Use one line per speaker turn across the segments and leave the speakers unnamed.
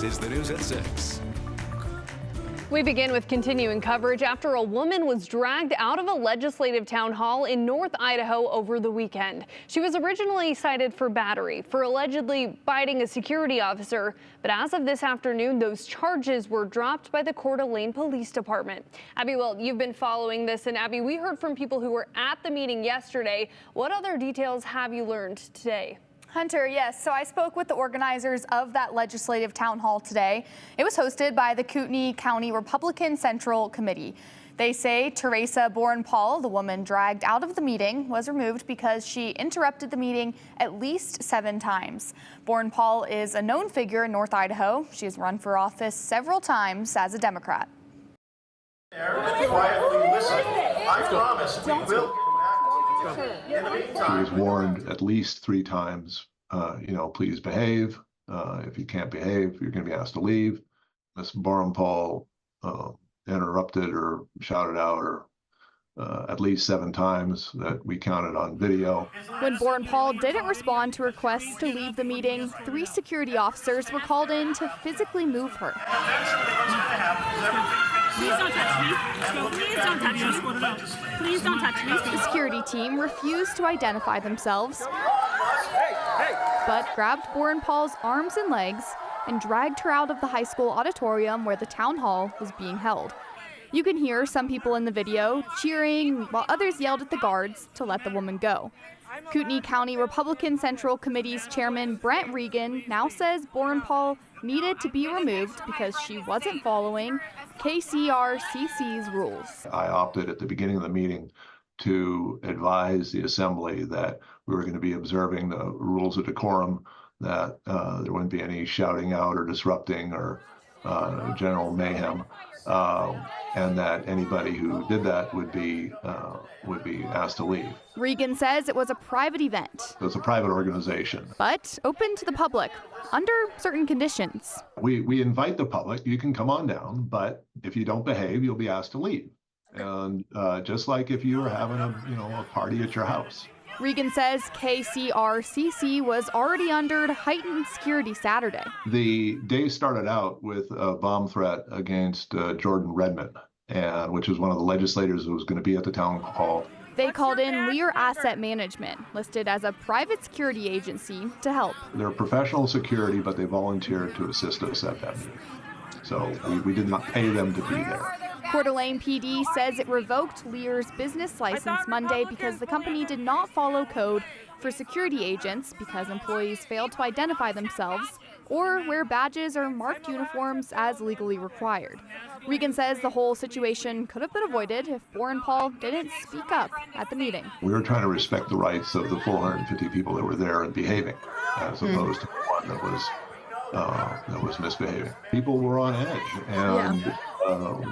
This is the news at 6.
We begin with continuing coverage after a woman was dragged out of a legislative town hall in North Idaho over the weekend. She was originally cited for battery for allegedly biting a security officer, but as of this afternoon, those charges were dropped by the Coeur d'Alene Police Department. Abby, well, you've been following this, and Abby, we heard from people who were at the meeting yesterday. What other details have you learned today?
Hunter, yes. So I spoke with the organizers of that legislative town hall today. It was hosted by the Kootenai County Republican Central Committee. They say Teresa Boren-Paul, the woman dragged out of the meeting, was removed because she interrupted the meeting at least 7 times. Boren-Paul is a known figure in North Idaho. She has run for office several times as a Democrat.
Quietly listen. I promise we will. In the meantime,
he was warned at least 3 times, please behave. If you can't behave, you're going to be asked to leave. Ms. Boren-Paul interrupted or shouted out or at least 7 times that we counted on video.
When Boren-Paul didn't respond to requests to leave the meeting, 3 security officers were called in to physically move her.
Please don't touch me. Please don't touch me. Please don't touch me.
The security team refused to identify themselves, but grabbed Boren-Paul's arms and legs and dragged her out of the high school auditorium where the town hall was being held. You can hear some people in the video cheering while others yelled at the guards to let the woman go. Kootenai County Republican Central Committee's chairman Brent Regan now says Boren-Paul needed to be removed because she wasn't following KCRCC's rules.
I opted at the beginning of the meeting to advise the assembly that we were going to be observing the rules of decorum, that there wouldn't be any shouting out or disrupting or general mayhem, and that anybody who did that would be asked to leave.
Regan says it was a private event.
It was a private organization,
but open to the public under certain conditions.
We invite the public. You can come on down, but if you don't behave, you'll be asked to leave. And just like if you were having a party at your house.
Regan says KCRCC was already under heightened security Saturday.
The day started out with a bomb threat against Jordan Redmond, which was one of the legislators who was going to be at the town hall.
They called in Lear Asset Management, listed as a private security agency, to help.
They're professional security, but they volunteered to assist us at that meeting. So we did not pay them to be there.
Coeur d'Alene PD says it revoked Lear's business license Monday because the company did not follow code for security agents because employees failed to identify themselves or wear badges or marked uniforms as legally required. Regan says the whole situation could have been avoided if Boren-Paul didn't speak up at the meeting.
We were trying to respect the rights of the 450 people that were there and behaving, as opposed to one that was misbehaving. People were on edge, and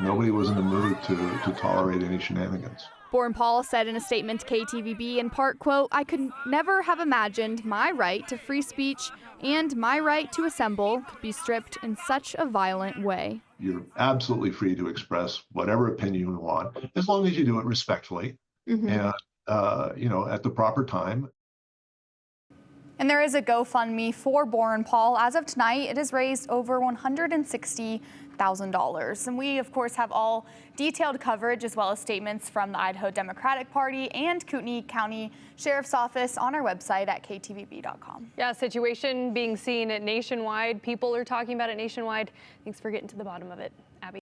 nobody was in the mood to tolerate any shenanigans.
Boren-Paul said in a statement to KTVB in part, quote, "I could never have imagined my right to free speech and my right to assemble could be stripped in such a violent way."
You're absolutely free to express whatever opinion you want, as long as you do it respectfully and, at the proper time.
And there is a GoFundMe for Boren-Paul. As of tonight, it has raised over $160,000. And we, of course, have all detailed coverage as well as statements from the Idaho Democratic Party and Kootenai County Sheriff's Office on our website at ktvb.com.
Yeah, situation being seen nationwide. People are talking about it nationwide. Thanks for getting to the bottom of it, Abby.